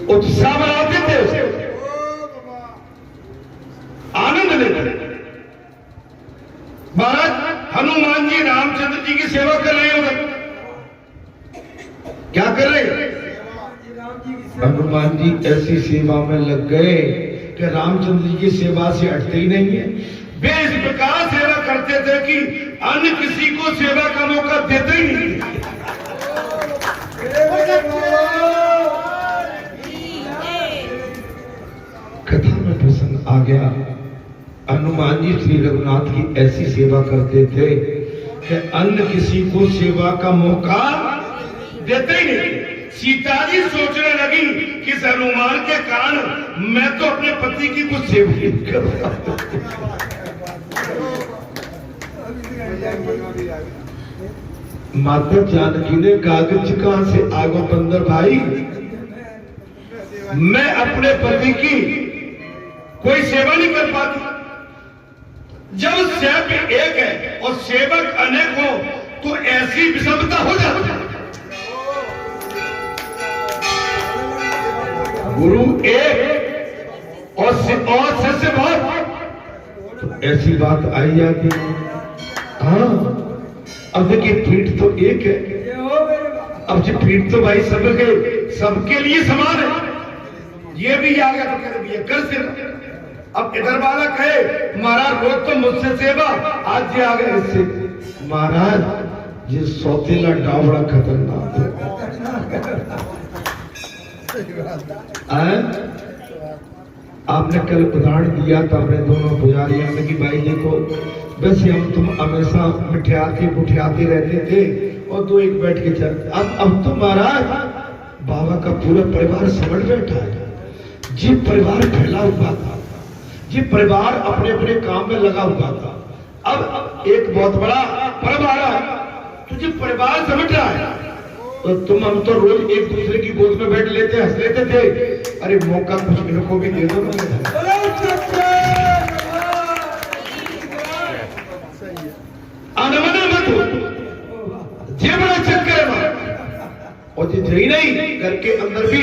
उत्साह बनाते थे उसे, आनंद लेते थे। महाराज हनुमान जी रामचंद्र जी की सेवा कर रहे होंगे, क्या कर रहे? हनुमान जी ऐसी सेवा में लग गए कि रामचंद्र जी की सेवा से हटते ही नहीं है। वे इस प्रकार सेवा करते थे कि अन्य किसी को सेवा का मौका देते ही नहीं। कथा में प्रसंग आ गया, हनुमान जी श्री रघुनाथ की ऐसी सेवा करते थे कि अन्य किसी को सेवा का मौका देते ही नहीं। सीता जी सोचने लगी कि इस हनुमान के कारण मैं तो अपने पति की कुछ सेवा नहीं कर रहा। माता जानकी ने कागज कहां से आगो बंदर भाई, मैं अपने पति की कोई सेवा नहीं कर पाती। जब सेवक एक है और सेवक अनेक हो तो ऐसी विषमता हो जाती है। गुरु एक और शिष्य बहुत, तो ऐसी बात आई जाती है। हाँ, अब देखिए पीठ तो एक है, अब जो पीठ तो भाई सबके लिए समान है। ये भी आ गया तो कह दिया कर सेवा। अब इधर वाला कहे महाराज रोज तो मुझसे सेवा, आज ये आ गए इससे। महाराज ये सौतेला डावड़ा खतरनाक है। आपने कल उदाहरण दिया था अपने दोनों पुजारियों में कि भाई देखो वैसे हम तुम हमेशा मिठियाते रहते थे और दो एक बैठ के चलते, अब तो महाराज बाबा का पूरा परिवार समझ बैठा है। जी परिवार फैला हुआ था, जी परिवार अपने अपने काम में लगा हुआ था। अब एक बहुत बड़ा पर्व आ रहा है तो जी परिवार समझ रहा है। तो हम तो रोज एक दूसरे की गोद में बैठ लेते हंस लेते थे, अरे मौका कुछ इनको भी दे दो। अनमना मत हो, ये बड़ा चक्कर है। और जी नहीं घर के अंदर भी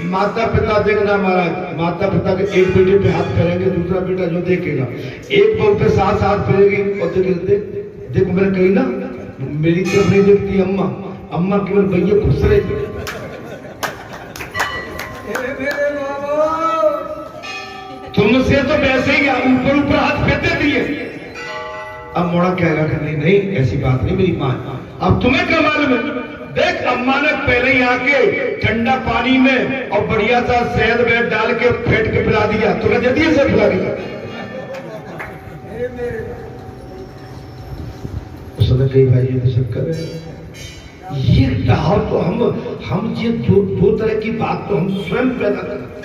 माता पिता देखना महाराज, माता पिता के एक बेटे पे हाथ फेरेंगे, दूसरा बेटा जो देखेगा एक बहू पे साथ हाथ फेरेगी और देखो मैंने कही ना मेरी तरफ नहीं देखती अम्मा, अम्मा केवल भैया खुश रहे। तुमसे तो वैसे ही ऊपर ऊपर हाथ फेरते दिए। अब मोड़ा कहेगा कि नहीं ऐसी बात नहीं, मेरी माँ। अब तुम्हें क्या मालूम है? देख अम्मा ने पहले ही आके ठंडा पानी में और बढ़िया सा शहद वेद डाल के फेंट के पिला दिया, तुम्हें जल्दी से पिला दिया। उसने कही भाई ये तो चक्कर है, ये कहा तो हम ये दो तरह की बात तो हम स्वयं पैदा करते,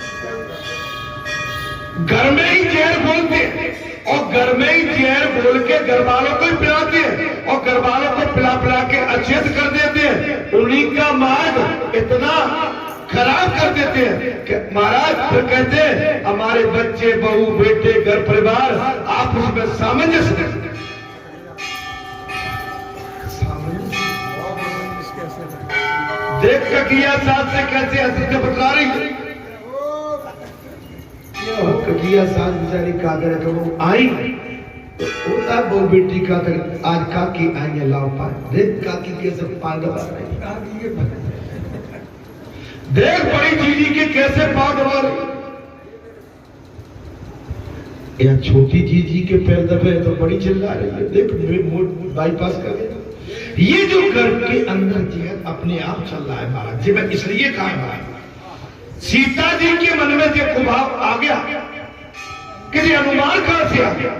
घर में ही जहर बोलते हैं और घर में ही जहर बोल के घर वालों को ही पिलाते हैं और घर वालों को पिला पिला के अचेत कर देते हैं। उन्हीं का मार्ग इतना खराब कर देते हैं कि महाराज फिर कहते हैं हमारे बच्चे बहू बेटे घर परिवार आपस में सामंजस्य देख ककिया साथ से कैसे हंसी से बतला रही है। ककिया साथ बेचारी कागर है वो आई होता बहु बेटी का आज काकी आई लाओ पाए, देख काकी कैसे पाग दबा रही, देख बड़ी जीजी के कैसे पाग दबा रही, या छोटी जीजी के पैर दबे तो बड़ी चिल्ला रही है, देख बाईपास कर गया। ये जो घर के अंदर जहर अपने आप चल रहा है महाराज जी, मैं इसलिए कहा सीता जी के मन में जो कुभाव आ गया कि हनुमान कहां से आ गया,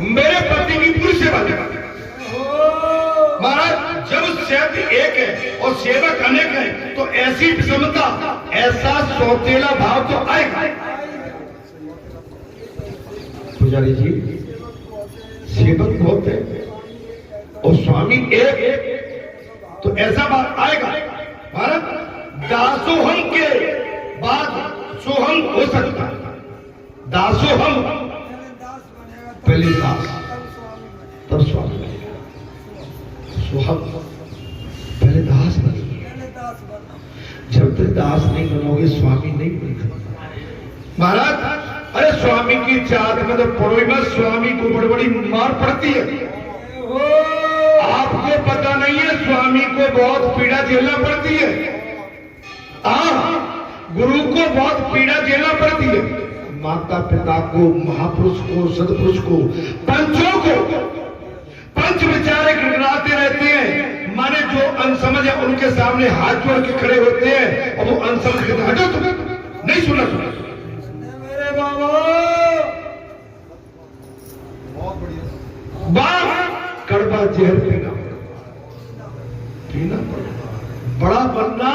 मेरे पति की पूरी सेवा करेगा। महाराज जब सेवक एक है और सेवक अनेक है तो ऐसी विषमता ऐसा सौतेला भाव तो आएगा। पुजारी जी सेवक बहुत है और स्वामी एक, तो ऐसा बात आएगा। महाराज दासोहम के बाद सोहम हो सकता है, दासोहम पहले दास तब स्वामी बनेगा, सोहम पहले दास बनेगा। जब तक दास नहीं बनोगे स्वामी नहीं बन सकते। महाराज, अरे स्वामी की चाहत में तो पड़ो ही मत, स्वामी को बड़ी बड़ी मार पड़ती है। आपको पता नहीं है, स्वामी को बहुत पीड़ा झेलना पड़ती है। गुरु को बहुत पीड़ा झेलना पड़ती है। माता पिता को, महापुरुष को, सदपुरुष को, पंचों को, पंच विचारे गिड़गिड़ाते रहते हैं। माने जो अनसमझ है उनके सामने हाथ जोड़ के खड़े होते हैं और वो अनसमझ के हटो, तुम नहीं सुना मेरे बाबा। बाप कड़वा जहर पीना बड़ा बनना,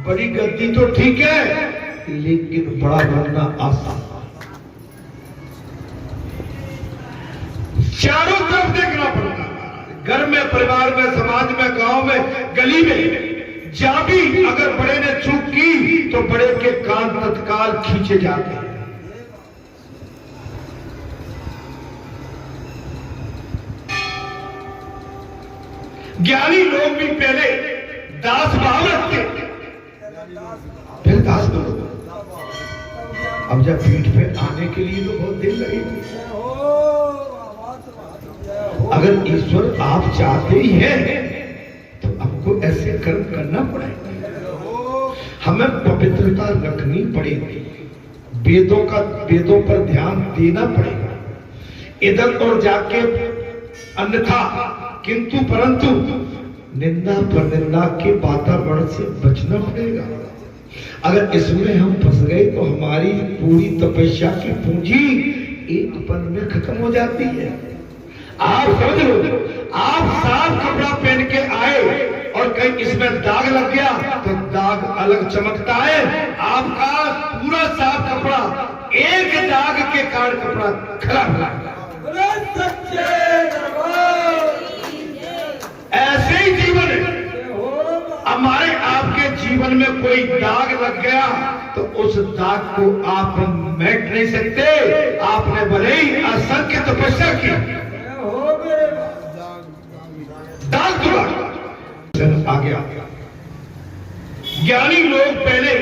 बड़ी गद्दी तो ठीक है, लेकिन बड़ा बनना आसान। चारों तरफ देखना पड़ता है, घर में, परिवार में, समाज में, गांव में, गली में। जहां भी अगर बड़े ने चूक की तो बड़े के कान तत्काल खींचे जाते हैं। ज्ञानी लोग भी पहले दास भाव रखते, फिर दास बनो। अब जब पीठ पे आने के लिए तो बहुत देर लगेगी। अगर ईश्वर आप चाहते ही हैं तो आपको ऐसे कर्म करना पड़ेगा। हमें पवित्रता रखनी पड़ेगी, वेदों पर ध्यान देना पड़ेगा। इधर और जाके अन्यथा किंतु परंतु निंदा पर निंदा के वातावरण से बचना पड़ेगा। अगर इसमें हम फंस गए तो हमारी पूरी तपस्या की पूंजी एक पल में खत्म हो जाती है। आप समझ लो, आप साफ कपड़ा पहन के आए और कहीं इसमें दाग लग गया तो दाग अलग चमकता है। आपका पूरा साफ कपड़ा एक दाग के कारण कपड़ा खराब हो जाता है। ऐसे ही जीवन है। हमारे आपके जीवन में कोई दाग लग गया तो उस दाग को आप मिट नहीं सकते। आपने भले ही असंख्य तपस्या की, दाग तो आ गया। ज्ञानी लोग पहले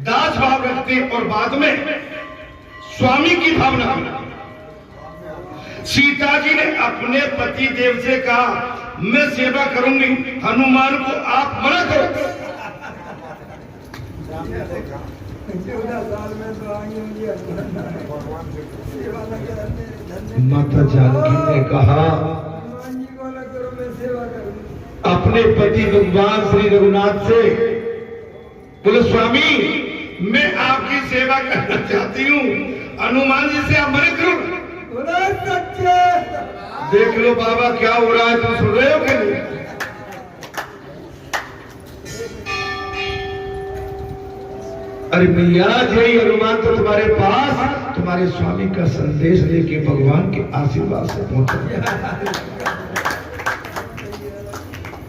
दास भाव रखते और बाद में स्वामी की भावना। सीता जी ने अपने पति देव से कहा, मैं सेवा करूंगी, हनुमान को आप मना करो। माता जानकी ने कहा अपने पति भगवान श्री रघुनाथ से, बोले स्वामी मैं आपकी सेवा करना चाहती हूँ, हनुमान जी से आप मना करो। देख लो बाबा क्या हो रहा है, तुम सुन रहे हो कि नहीं? अरे मैया जय हनुमान तो तुम्हारे पास तुम्हारे स्वामी का संदेश लेके भगवान के आशीर्वाद से पहुंचा।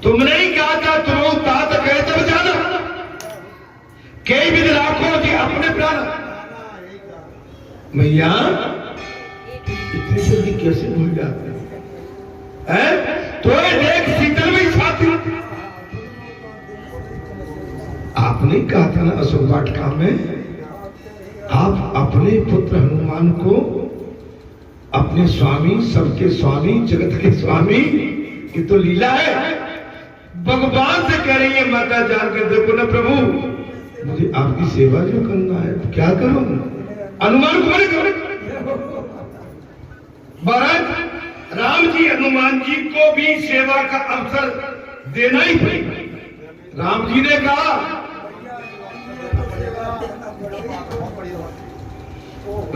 तुमने ही कहा था तुम तात गए तब जाना, कई विध राखो जी अपने प्राण। मैया इतनी जल्दी कैसे भूल जाते हैं? तो देख शीतल में साथी, आपने कहा था ना अशोक वाटिका में, आप अपने पुत्र हनुमान को अपने स्वामी, सबके स्वामी, जगत के स्वामी, ये तो लीला है। भगवान से कह रही है माता जान के, देखो ना प्रभु मुझे आपकी सेवा जो करना है, क्या करूं? हनुमान को मरे करो। महाराज राम जी हनुमान जी को भी सेवा का अवसर देना ही पड़ेगा। राम जी ने कहा,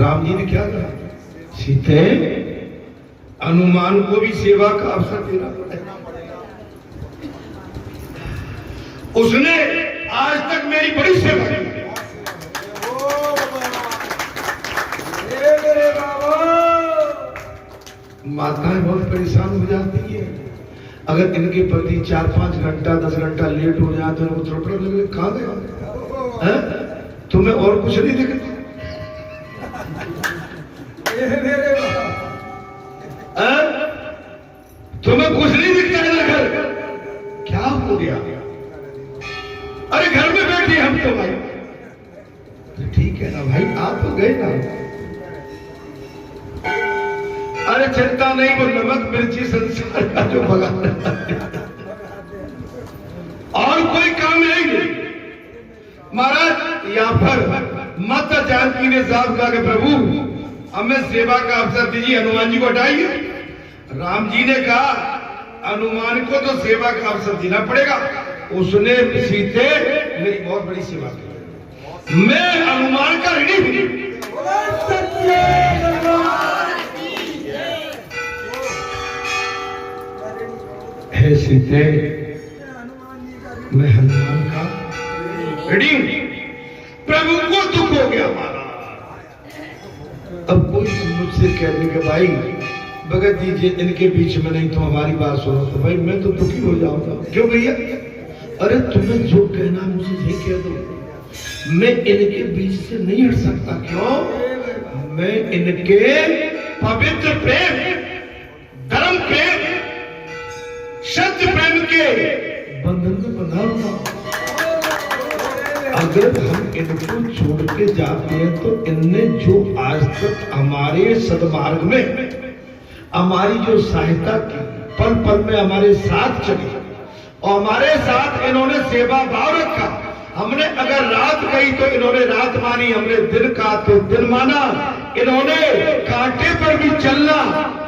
राम जी ने क्या कहा? सीते हनुमान को भी सेवा का अवसर देना पड़ेगा। उसने आज तक मेरी बड़ी सेवा की। माताएं बहुत परेशान हो जाती है अगर इनके पति 4-5 घंटा 10 घंटा लेट हो जाए तो इनको थोड़ा लगे, कहाँ गया? तुम्हें और कुछ नहीं दिखता? तुम्हें कुछ नहीं दिखता इधर? क्या हो गया? हम तो भाई। तो ठीक है ना भाई, आप तो गए ना। अरे चिंता नहीं, वो नमक मिर्ची संसार का जो भगा और कोई काम नहीं। महाराज यहाँ पर माता जानकी ने साफ कहा कि प्रभु हमें सेवा का अवसर दीजिए, हनुमान जी को हटाइए। राम जी ने कहा हनुमान को तो सेवा का अवसर देना पड़ेगा। उसने सीते मेरी बहुत बड़ी सेवा की, मैं हनुमान का ऋणी हूं। हे सीते, मैं हनुमान का ऋणी हूं। प्रभु को दुख हो गया हमारा। अब कोई मुझसे कहने के भाई भगत जी इनके बीच में नहीं तो हमारी बात सुनो, तो भाई मैं तो दुखी हो जाऊंगा। क्यों भैया? अरे तुम्हें जो कहना मुझे यही कह दो, मैं इनके बीच से नहीं हट सकता। क्यों? मैं इनके पवित्र प्रेम, धर्म प्रेम, सत्य प्रेम के बंधन में बंधा हुआ। अगर हम इनको छोड़ के जाते हैं तो इनने जो आज तक हमारे सद्मार्ग में हमारी जो सहायता की, पल पल में हमारे साथ चली और हमारे साथ इन्होंने सेवा भाव रखा। हमने अगर रात कही तो इन्होंने रात मानी, हमने दिन कहा तो दिन माना। इन्होंने कांटे पर भी चलना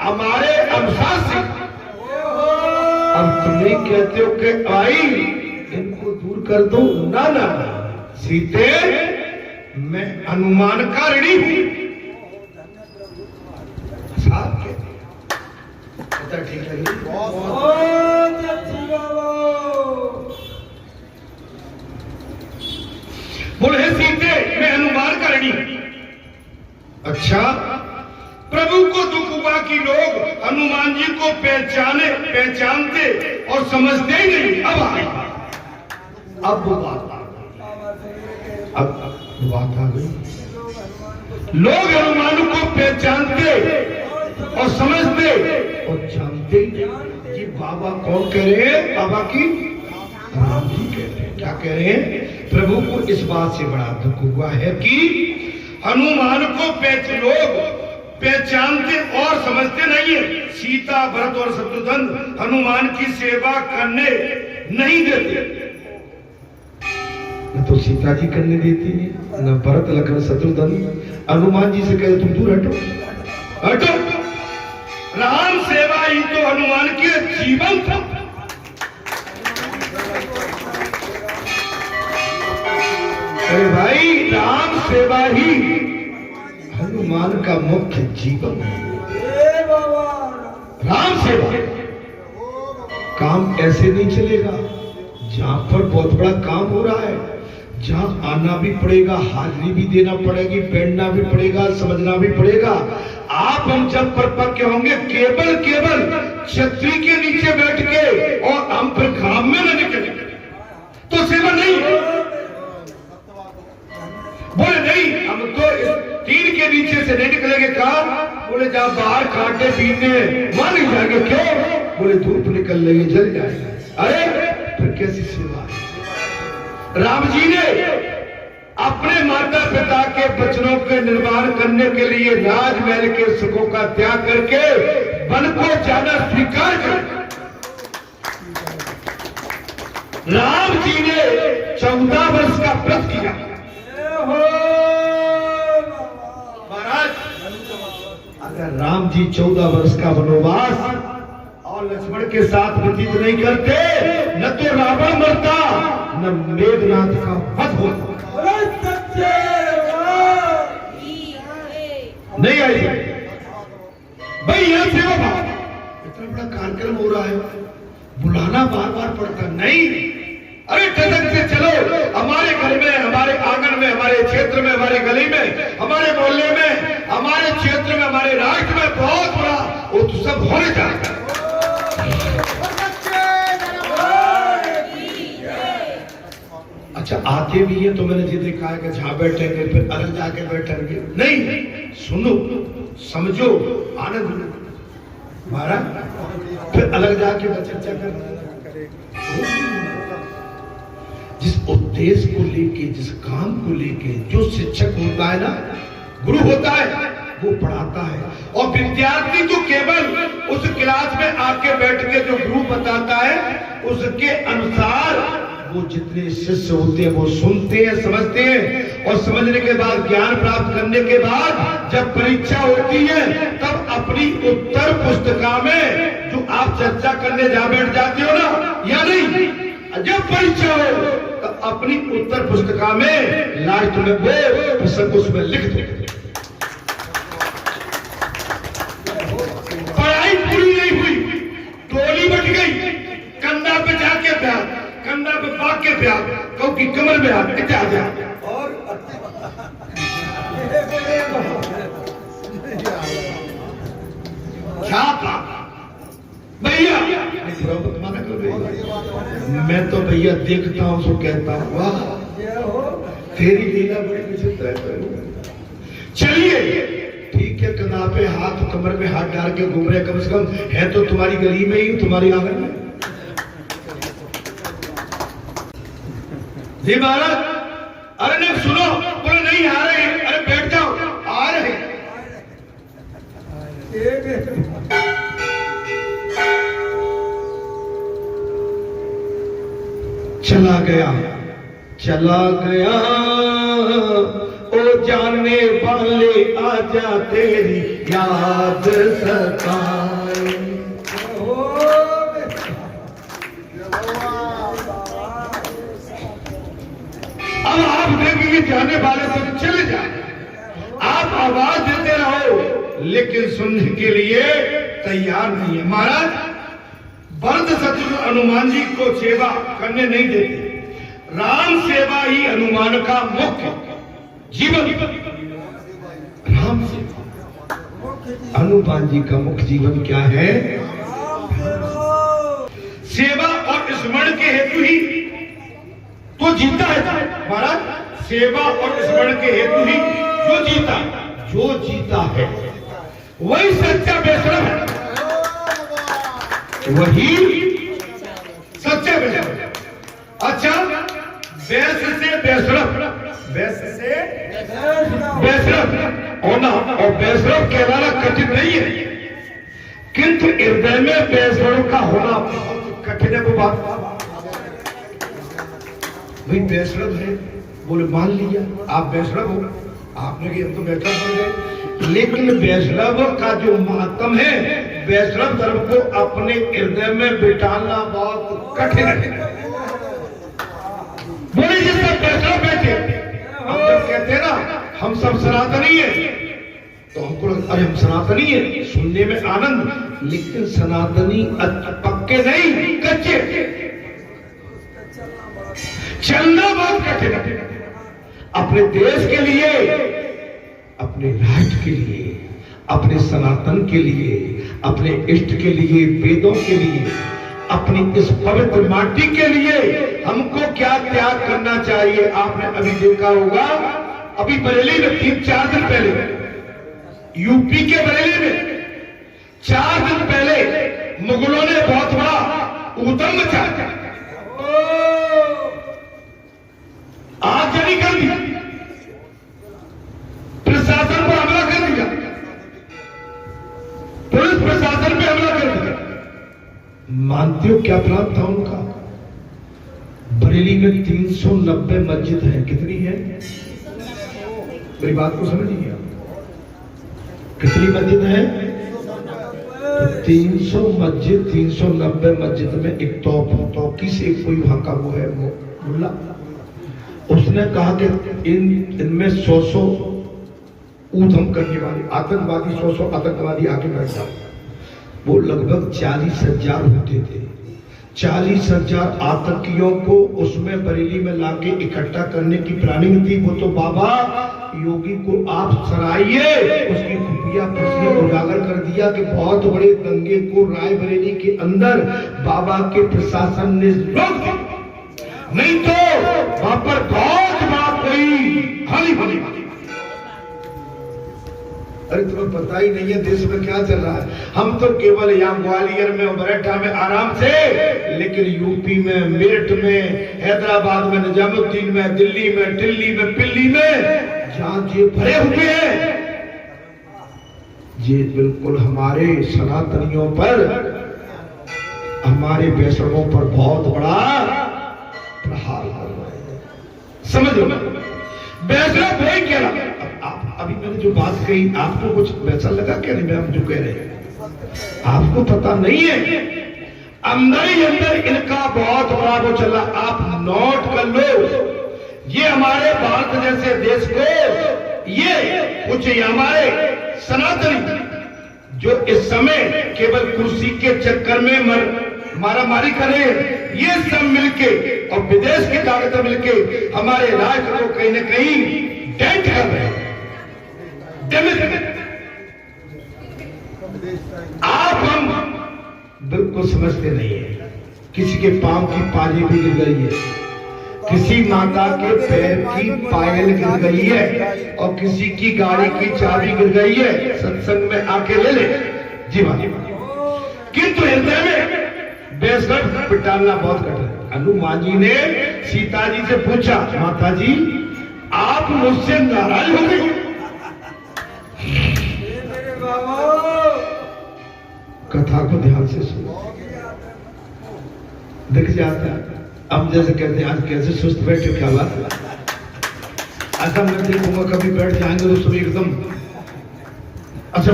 हमारे अनुसार से। अब तुम्हें कहते हो कि आई इनको दूर कर दो, ना ना सीते, मैं हनुमान का ऋणी हूं। साथ के ठीक लगी? बोले सीते, मैं हनुमान का ऋणी हूं। अच्छा, प्रभु को दुख हुआ कि लोग हनुमान जी को पहचानते और समझते ही नहीं। अब आ गई, अब वो बात आ गई। लोग हनुमान को पहचानते और समझते और जानते ही। ये बाबा कौन कह रहे हैं? बाबा की राम जी कह रहे हैं। क्या कह रहे हैं? प्रभु को इस बात से बड़ा दुख हुआ है कि हनुमान को लोग पहचानते और समझते नहीं है। सीता, भरत और शत्रुघ्न हनुमान की सेवा करने नहीं देते। न तो सीता जी करने देती है, न भरत, लक्ष्मण, शत्रुघ्न। हनुमान जी से कहे तुम दूर हटो, हटो। राम सेवा ही तो हनुमान के जीवन था। अरे भाई, राम सेवा ही हनुमान का मुख्य जीवन है। राम सेवा काम ऐसे नहीं चलेगा। जहां पर बहुत बड़ा काम हो रहा है, जहां आना भी पड़ेगा, हाजिरी भी देना पड़ेगी, बैठना भी पड़ेगा, समझना भी पड़ेगा। आप हम जब पर पक्के होंगे केवल छतरी के नीचे बैठ के और हम फिर काम में न निकले तो सेवा नहीं। बोले नहीं, हम तो टीन के नीचे से नहीं निकलेंगे। काम बोले जहां बाहर कांटे पीने वहां नहीं जाएंगे। क्यों? बोले धूप निकल रही है, जल जाएगा। अरे फिर कैसी सेवा है? राम जी ने अपने माता पिता के वचनों के निर्माण करने के लिए राजमहल के सुखों का त्याग करके वन को जाना स्वीकार कर। राम जी ने 14 वर्ष का व्रत किया। महाराज, अगर राम जी 14 वर्ष का वनवास और लक्ष्मण के साथ व्यतीत नहीं करते, न तो रावण मरता, न मेघनाथ का वध होता। नहीं आई भाई, यहां सेवा भाव। इतना बड़ा कार्यक्रम हो रहा है, बुलाना बार बार पड़ता नहीं। अरे टटक से चलो, हमारे घर में, हमारे आंगन में, हमारे क्षेत्र में, हमारे गली में, हमारे मोहल्ले में, हमारे क्षेत्र में, हमारे राष्ट्र में बहुत बड़ा उत्सव होने जा रहा है। अच्छा, आते भी है तो मैंने ये देखा है कि जहां बैठेंगे फिर अलग जाके बैठेंगे। नहीं, सुनो, समझो, आनंद लो। महाराज फिर अलग जाके चर्चा कर। जिस देश को लेके, जिस काम को लेके जो शिक्षक होता है ना, गुरु होता है, वो पढ़ाता है। और विद्यार्थी तो केवल उस क्लास में आके बैठ के जो गुरु बताता है उसके अनुसार वो जितने शिष्य होते हैं वो सुनते हैं, समझते हैं, और समझने के बाद ज्ञान प्राप्त करने के बाद जब परीक्षा होती है तब अपनी उत्तर पुस्तिका में जो आप चर्चा करने जा बैठ जाते हो ना, या नहीं, जब परीक्षा हो तो अपनी उत्तर पुस्तिका में लास्ट में वो प्रश्न उसमें लिख दो। पढ़ाई पूरी नहीं हुई, टोली बट गई, कंधा पे जाके प्यार, कंधा पे पाक के प्यार, कहो कि कमर में हाथ कितने आ जाए और क्या भैया माना कर भैया, मैं तो भैया देखता हूं सो कहता हूं वाह तेरी लीला बड़ी विचित्र है। चलिए ठीक है, कंधा पे हाथ, कमर में हाथ डाल के घूम रहे, कम से कम है तो तुम्हारी गली में ही, तुम्हारी आंगन में। जी महाराज, अरे नहीं सुनो, बोले नहीं आ रहे, अरे बैठ जाओ, आ रहे। चला गया, चला गया ओ जाने वाले, आजा तेरी याद सताए। अब आप देखेंगे जाने वाले तो चले जाए, आप आवाज देते रहो लेकिन सुनने के लिए तैयार नहीं है। महाराज भरत शत्रु हनुमान जी को सेवा करने नहीं देते, राम सेवा ही हनुमान का मुख्य जीवन। राम सेवा, हनुमान जी का मुख्य जीवन क्या है? सेवा और स्मरण के हेतु ही तो जीता है महाराज, सेवा और स्मरण के हेतु ही जो जीता है वही सच्चा वैष्णव है, वही सच्चा वैष्णव। अच्छा, वैश्य से वैष्णव, वैश्य से वैष्णव होना और वैष्णव कहलाना कठिन नहीं है, किंतु हृदय में वैष्णव का होना बहुत कठिन है। वो बात भाई वैष्णव है, बोले मान लिया आप वैष्णव हो, आपने कि हम तो वैष्णव हो गए, लेकिन वैष्णव का जो महात्म है, वैष्णव धर्म को अपने हृदय में बिठाना बहुत कठिन है। बोले जिससे वैष्णव बैठे, हम जब कहते हैं ना हम सब सनातनी है, तो हमको अरे हम सनातनी है, सुनने में आनंद, लेकिन सनातनी पक्के नहीं, कच्चे, चलना बहुत कठिन है। अपने देश के लिए, अपने राष्ट्र के लिए, अपने सनातन के लिए, अपने इष्ट के लिए, वेदों के लिए, अपनी इस पवित्र माटी के लिए हमको क्या त्याग करना चाहिए? आपने अभी देखा होगा, अभी बरेली में 3-4 दिन पहले, यूपी के बरेली में 4 दिन पहले मुगलों ने बहुत बड़ा ऊधम मचाया, आगजनी कर दी, प्रशासन पर हमला कर दिया, पुलिस प्रशासन पे हमला कर दिया। मानते हो क्या प्लान था उनका? बरेली में 390 मस्जिद है, कितनी है? मेरी बात को समझिए, कितनी मस्जिद है? 300 मस्जिद, 390 मस्जिद में एक तौकी से कोई वहां का वो है मुल्ला, उसने कहा कि इनमें 100 ऊधम करने वाले आतंकवादी, 100 आतंकवादी आके बैठ जाओ। वो लगभग 40,000 होते थे, 40,000 आतंकियों को उसमें बरेली में लाके इकट्ठा करने की प्लानिंग थी। वो तो बाबा योगी को आप सराइए, उसकी खुफिया पुलिस ने उजागर कर दिया कि बहुत बड़े दंगे को रायबरेली के अंदर बाबा के प्रशासन ने रोक दिया, नहीं तो वहां पर बहुत बड़ा कोई हानि होने वाली। अरे तुम्हें पता ही नहीं है देश में क्या चल रहा है। हम तो केवल यहाँ ग्वालियर में और मराठा में आराम से लेकिन यूपी में, मेरठ में, हैदराबाद में, निजामुद्दीन में, दिल्ली में, दिल्ली में, पिल्ली में जहां जे भरे हुए हैं, ये बिल्कुल हमारे सनातनियों पर, हमारे वैष्णवों पर बहुत बड़ा प्रहार कर रहे हैं। समझ लो, वैष्णव भाई क्या रहा? आप अभी मैंने जो बात कही आपको कुछ वैसा लगा क्या? नहीं, मैं हम जो कह रहे हैं आपको पता नहीं है, अंदर ही अंदर इनका बहुत बड़ा वो चला। आप नोट कर लो, ये हमारे भारत जैसे देश को, ये कुछ हमारे सनातनी जो इस समय केवल कुर्सी के चक्कर में मारा मारी करे, ये सब मिलके और विदेश की ताकत मिलके हमारे राज्य को कहीं न कहीं डेंट कर रहे हैं। आप हम बिल्कुल समझते नहीं है। किसी के पांव की पाली भी गिर गई है, किसी माता के पैर की पायल गिर गई है, और किसी की गाड़ी की चाबी गिर गई है। सत्संग में आके ले ले जी बात। किंतु हृदय में बेसर पिटालना बहुत कठिन है। हनुमान जी ने सीता जी से पूछा, माता जी आप मुझसे नाराज हो गई? कथा को ध्यान से सुनो, दिख जाता है। अब जैसे कहते हैं आज कैसे सुस्त बैठे, क्या बात है? अच्छा मैं देखूंगा कभी बैठ जाएंगे तो सब एकदम, अच्छा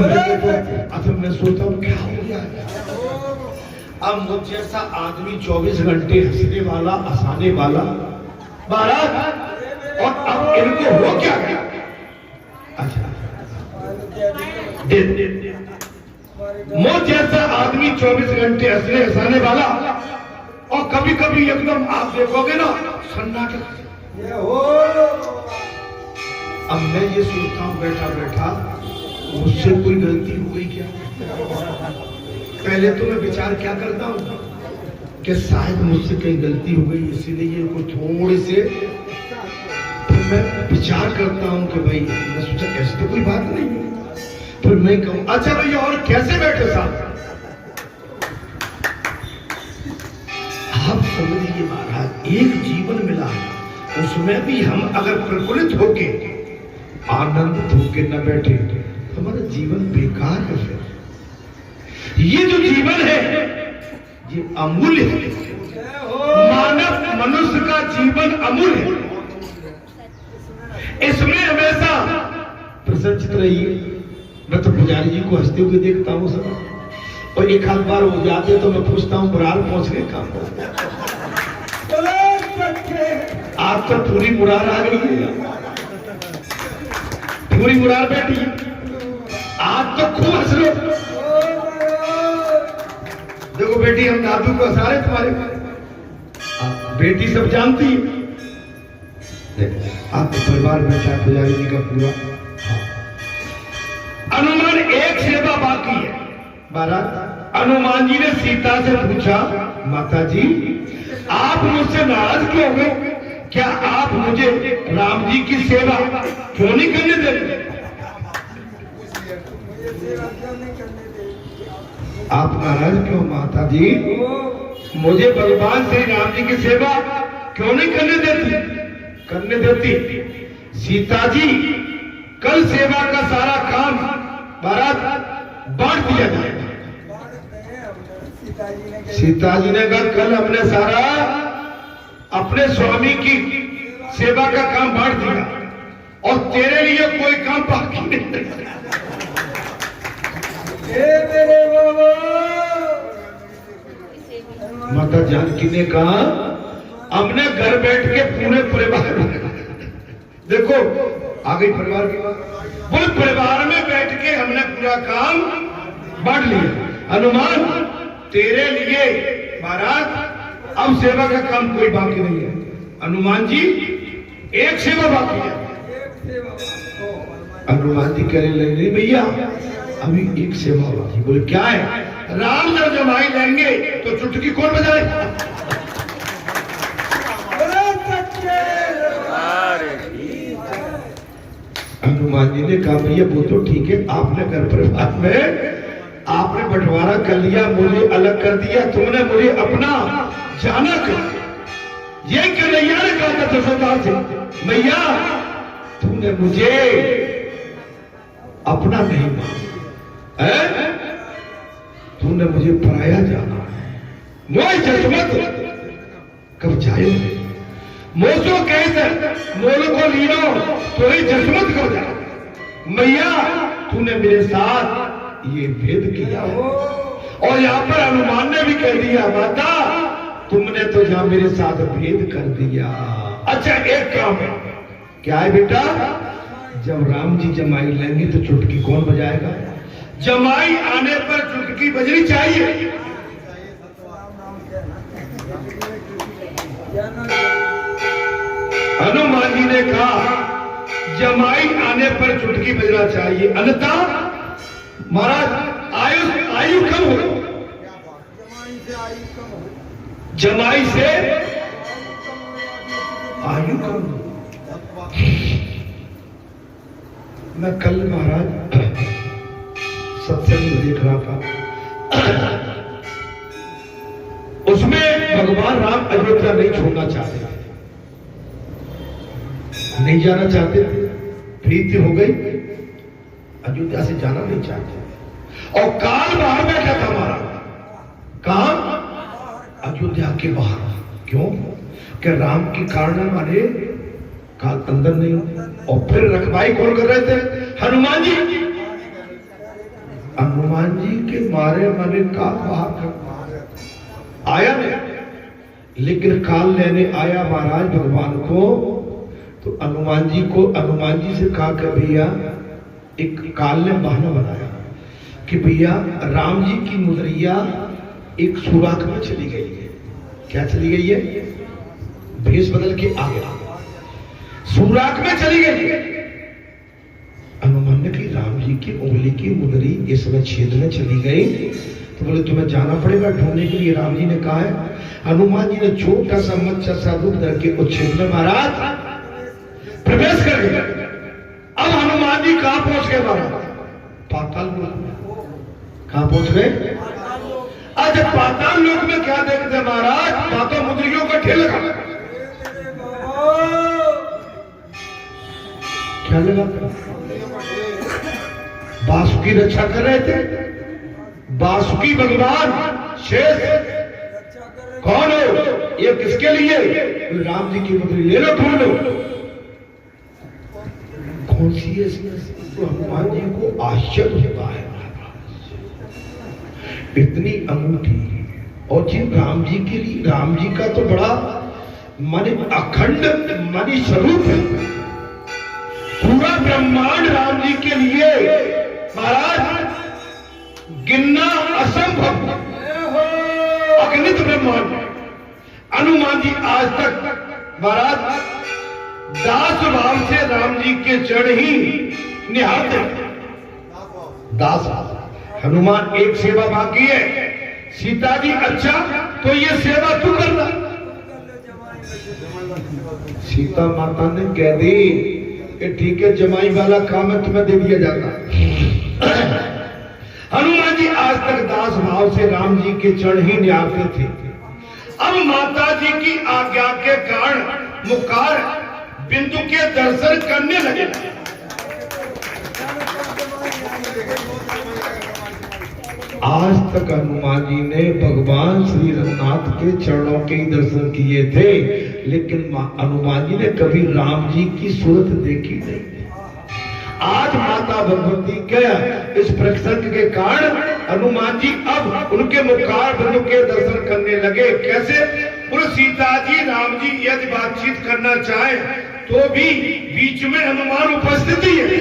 मैं सोचता हूँ क्या हो गया। अब मुझ जैसा आदमी 24 घंटे हंसने वाला, हंसाने वाला महाराज, और अब इनको हो क्या गया? अच्छा मुझ जैसा आदमी 24 घंटे हंसने हंसाने वाला, और कभी कभी एकदम आप देखोगे ना सन्नाटा। अब मैं ये सोचता हूं बैठा बैठा मुझसे कोई गलती हो गई क्या? पहले तो मैं विचार क्या करता हूं कि शायद मुझसे कहीं गलती हो गई, इसीलिए ये कुछ थोड़े से, फिर मैं विचार करता हूं कि भाई मैं सोचा ऐसी तो कोई बात नहीं है। फिर मैं कहूं अच्छा भैया और कैसे बैठे साहब? आप समझिए महाराज, एक जीवन मिला है, उसमें भी हम अगर प्रफुल्लित होके, आनंदित होके न बैठे तो हमारा जीवन बेकार है। फिर ये जो जीवन है ये अमूल्य है। मानव मनुष्य का जीवन अमूल्य है, इसमें हमेशा प्रसन्नचित रहिए। मैं तो पुजारी जी को हंसते हुए देखता हूँ सब, और एक आध बार हो जाते तो मैं पूछता हूँ बुरार पहुंच गए काम। आप तो पूरी मुरार आ गई है, पूरी मुरार बैठी है, आप तो खूब हंस लो। देखो बेटी हम दादू को हंसा रहे तुम्हारे, बेटी सब जानती है। आपका परिवार बैठा पुजारी जी का पूरा। हनुमान एक सेवा बाकी है महाराज। हनुमान जी ने सीता से पूछा, माता जी आप मुझसे नाराज क्यों हो गए? क्या आप मुझे राम जी की सेवा क्यों नहीं करने देते? आप नाराज क्यों माता जी? मुझे भगवान श्री राम जी की सेवा क्यों नहीं करने देती? सीता जी कल सेवा का सारा काम महाराज बांट दिया जाएगा। सीता जी ने कहा कल हमने सारा अपने स्वामी की सेवा का काम बांट दिया, और तेरे लिए कोई काम बाकी नहीं। माता जानकी ने कहा हमने घर बैठ के पूरे परिवार, देखो आ गई परिवार की बात, बोले परिवार में बैठ के हमने पूरा काम बांट लिया। हनुमान तेरे लिए महाराज अब सेवा का काम कोई बाकी नहीं है। हनुमान जी एक सेवा बाकी है। हनुमान जी कह रहे नहीं भैया अभी एक सेवा बाकी। बोले क्या है? राम जब जमाई लेंगे तो चुटकी कौन बजाएगा? हनुमान जी ने कहा भैया वो तो ठीक है, आपने घर परिवार में आपने बंटवारा कर लिया, मुझे अलग कर दिया, तुमने मुझे अपना जानक ये कन्हैया ने कहा था यशोदा से, मैया तूने मुझे अपना नहीं माना है, तूने मुझे पराया जाना है। मोह जसमत कब जाए मोसो कहते मोल को लीनो तो ही जसमत कब जाए। मैया तूने मेरे साथ ये भेद किया हो, और यहाँ पर हनुमान ने भी कह दिया माता तुमने तो जहां मेरे साथ भेद कर दिया। अच्छा एक काम है, क्या है बेटा, जब राम जी जमाई लेंगे तो चुटकी कौन बजाएगा? जमाई आने पर चुटकी बजनी चाहिए। हनुमान जी ने कहा जमाई आने पर चुटकी बजना चाहिए, अन्यथा महाराज आयु कम हो, जमाई से आयु कम हो। मैं कल महाराज सत्संग में देख रहा था, उसमें भगवान राम अयोध्या नहीं छोड़ना चाहते थे, नहीं जाना चाहते थे, प्रीति हो गई, अयोध्या से जाना नहीं चाहते। और काल बाहर बैठा था हमारा, कहां? अयोध्या के बाहर। क्यों? कि राम के कारण हमारे काल अंदर नहीं। और फिर रखवाई कौन कर रहे थे? हनुमान जी। हनुमान जी के मारे मारे काल बाहर आया नहीं, लेकिन काल लेने आया महाराज भगवान को, तो हनुमान जी को हनुमान जी से कहा कि भैया, एक काल ने बहाना बनाया कि भैया राम जी की मुदरिया एक सुराख में चली गई है। क्या चली गई है? भेष बदल के आ गया, सुराख में चली गई। हनुमान ने कही राम जी की उंगली की मुदरी इस समय छेद में चली गई, तो बोले तुम्हें जाना पड़ेगा ढूंढने के लिए। राम जी ने कहा है, हनुमान जी ने छोटा सा मच्छर सा रूप धर के उस छेद में महाराज प्रवेश कर गए। अब हनुमान जी कहां पहुंच गए महाराज? पाताल लोक में। कहां पहुंच गए? आज पाताल लोक में क्या देखते महाराज? पातों मुद्रियों का ठेल लगा। क्या लगा? बासुकी रक्षा कर रहे थे। बासुकी भगवान शेष कौन हो? ये किसके लिए? राम जी की मुद्री ले लो, ढूंढ लो। कौन सी है? तो हनुमान जी को आश्चर्य होता है, इतनी अनूठी। और जी राम जी के लिए, राम जी का तो बड़ा माने अखंड मानी स्वरूप है, पूरा ब्रह्मांड राम जी के लिए महाराज गिनना असंभव, अगणित ब्रह्मांड। हनुमान जी आज तक महाराज दास भाव से राम जी के चरण ही निहारते। दास हनुमान एक सेवा बाकी है, सीता जी अच्छा तो ये सेवा तू करना। सीता माता ने कह दी कि ठीक है जमाई वाला काम है, तुम्हें दे दिया जाता। हनुमान जी आज तक दास भाव से राम जी के चरण ही निहारते थे। अब माता जी की आज्ञा के कारण मुखार बिंदु के दर्शन करने लगे। आज तक हनुमान जी ने भगवान श्री रघुनाथ के चरणों के ही दर्शन किए थे, लेकिन हनुमान जी ने कभी राम जी की सूरत देखी नहीं। आज माता भगवती के इस प्रसंग के कारण हनुमान जी अब उनके मुखार बिंदु के दर्शन करने लगे। कैसे? और सीता जी राम जी यदि बातचीत करना चाहे तो भी बीच में हनुमान उपस्थित ही है।